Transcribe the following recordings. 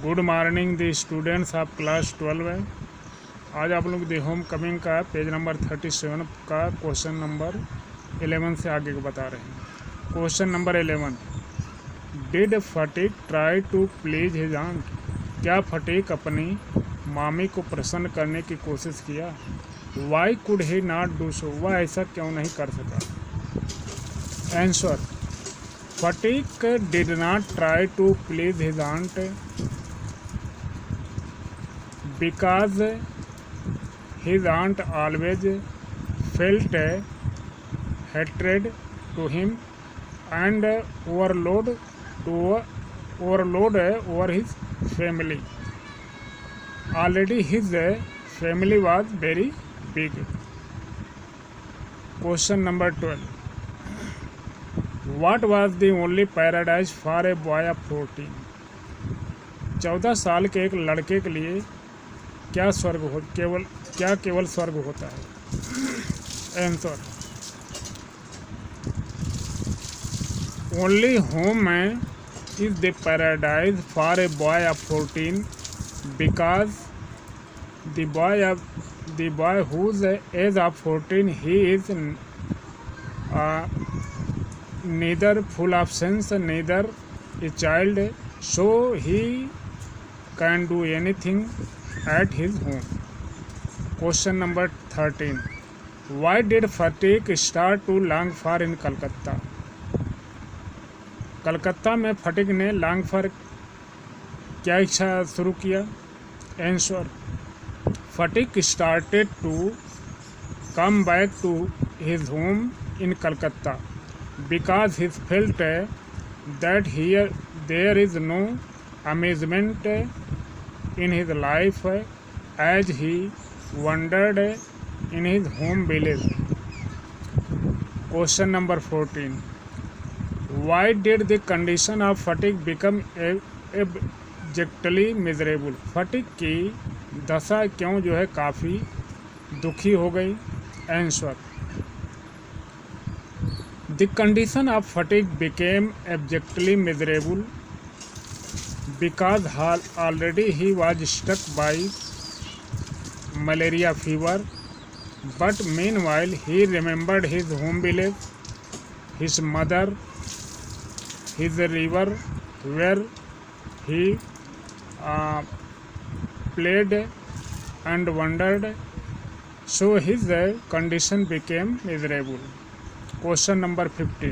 Good morning the students of class 12 है। आज आप लोग द होम कमिंग का पेज नंबर 37 का क्वेश्चन नंबर 11 से आगे को बता रहे हैं। Question number 11, did Phatik try to please his aunt? क्या फटीक अपनी मामी को प्रसन्न करने की कोशिश किया? Why could he not do so? वह ऐसा क्यों नहीं कर सका? Answer, Phatik did not try to please his aunt because his aunt always felt hatred to him and overload over his family. Already his family was very big. Question number 12. What was the only paradise for a boy of 14? 14 साल के एक लड़के के लिए क्या केवल स्वर्ग होता है? Answer, only home is the paradise for a boy of 14 because the boy whose age of 14 he is neither full of sense neither a child, so he can do anything at his home. Question number 13. Why did Fatick start to long for in Calcutta? Calcutta में फटीक ने long for क्या इच्छा शुरू किया? Answer, Phatik started to come back to his home in Calcutta because he felt that here there is no amusement in his life as he wandered in his home village. Question number 14. Why did the condition of fatigue become abjectly miserable? Fatigue की दशा क्यों जो है काफ़ी दुखी हो गई? Answer, the condition of fatigue became abjectly miserable because already he was struck by malaria fever, but meanwhile he remembered his home village, his mother, his river where he played and wandered, so his condition became miserable. Question number 15.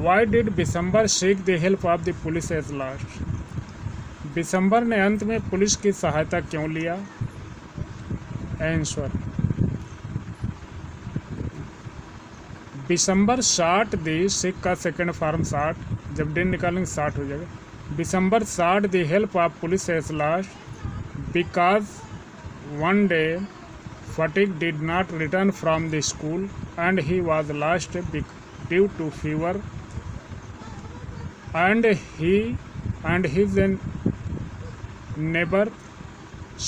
Why did Bishambar seek the help of the police at last? Bishambar ने अंत में police की सहायता क्यों लिया? Answer, Bishambar shot दी सिक का second form shot, जब दिन निकालेंगे शॉट हो जाएगा। Bishambar shot the help of police at last because one day Fatick did not return from the school and he was lost due to fever, and he and his neighbor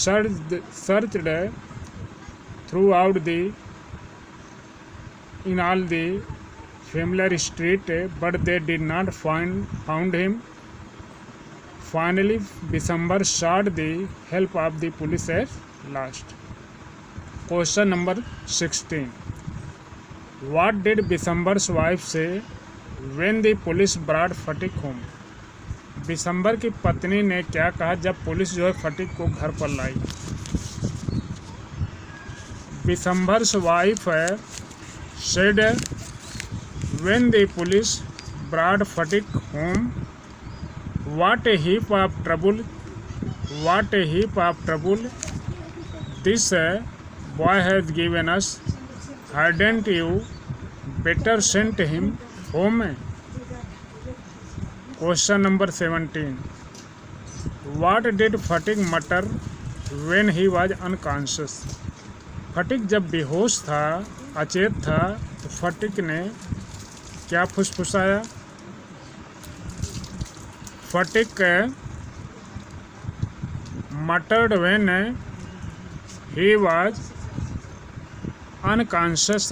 searched throughout in all the familiar street, but they did not found him. Finally, Bishambar sought the help of the police at last. Question number 16. What did Bishambar's wife say when the police brought Fatick home? Bishambar की पत्नी ने क्या कहा जब police जो है fatigue को घर पर लाई? Bishambar's wife said when the police brought Fatick home, what a heap of trouble this boy has given us. Hadn't you better sent him home? Question number 17. What did Fatick mutter when he was unconscious? Phatik जब बेहोश था, अचेत था, तो फटीक ने क्या फुसफुसाया? Phatik muttered when he was unconscious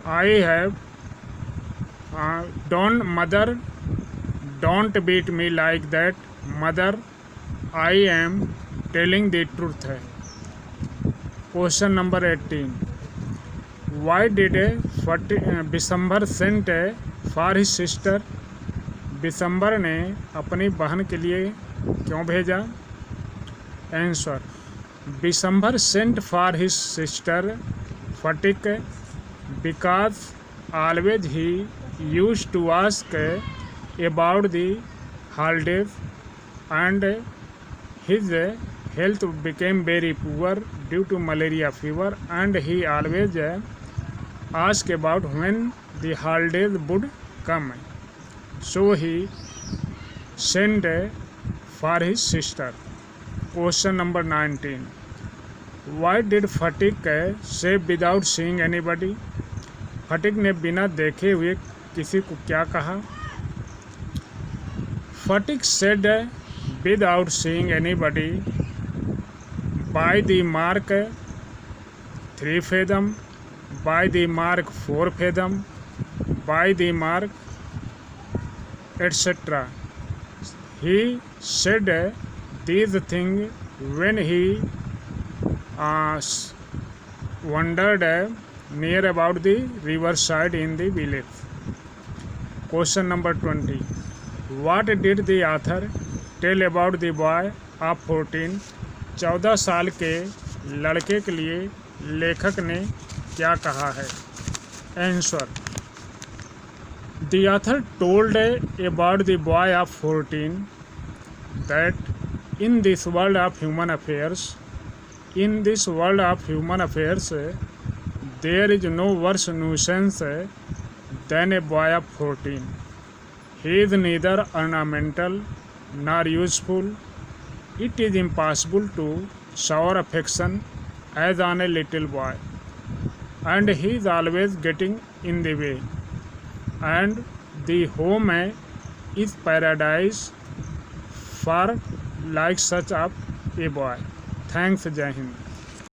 I have don't mother don't beat me like that mother, I am telling the truth है। Question number 18, why did Bishambar sent for his sister, Bishambar ने अपनी बहन के लिए क्यों भेजा? Answer, Bishambar sent for his sister Phatik because always he used to ask about the holidays and his health became very poor due to malaria fever and he always asked about when the holidays would come, so he sent for his sister। Question number 19, why did Fatik say without seeing anybody? फटिक ने बिना देखे हुए किसी को क्या कहा? Fatik said without seeing anybody by the mark 3 fathom, by the mark 4 fathom, by the mark etc. He said these things when he wandered near about the riverside in the village। Question number 20, what did the author tell about the boy of 14? 14 साल के लड़के के लिए लेखक ने क्या कहा है? Answer, the author told about the boy of 14 that in this world of human affairs, in this world of human affairs there is no worse nuisance than a boy of 14। He is neither ornamental nor useful। It is impossible to shower affection as on a little boy, and he is always getting in the way, and the home is paradise for like such of a boy। Thanks, Jai Hind।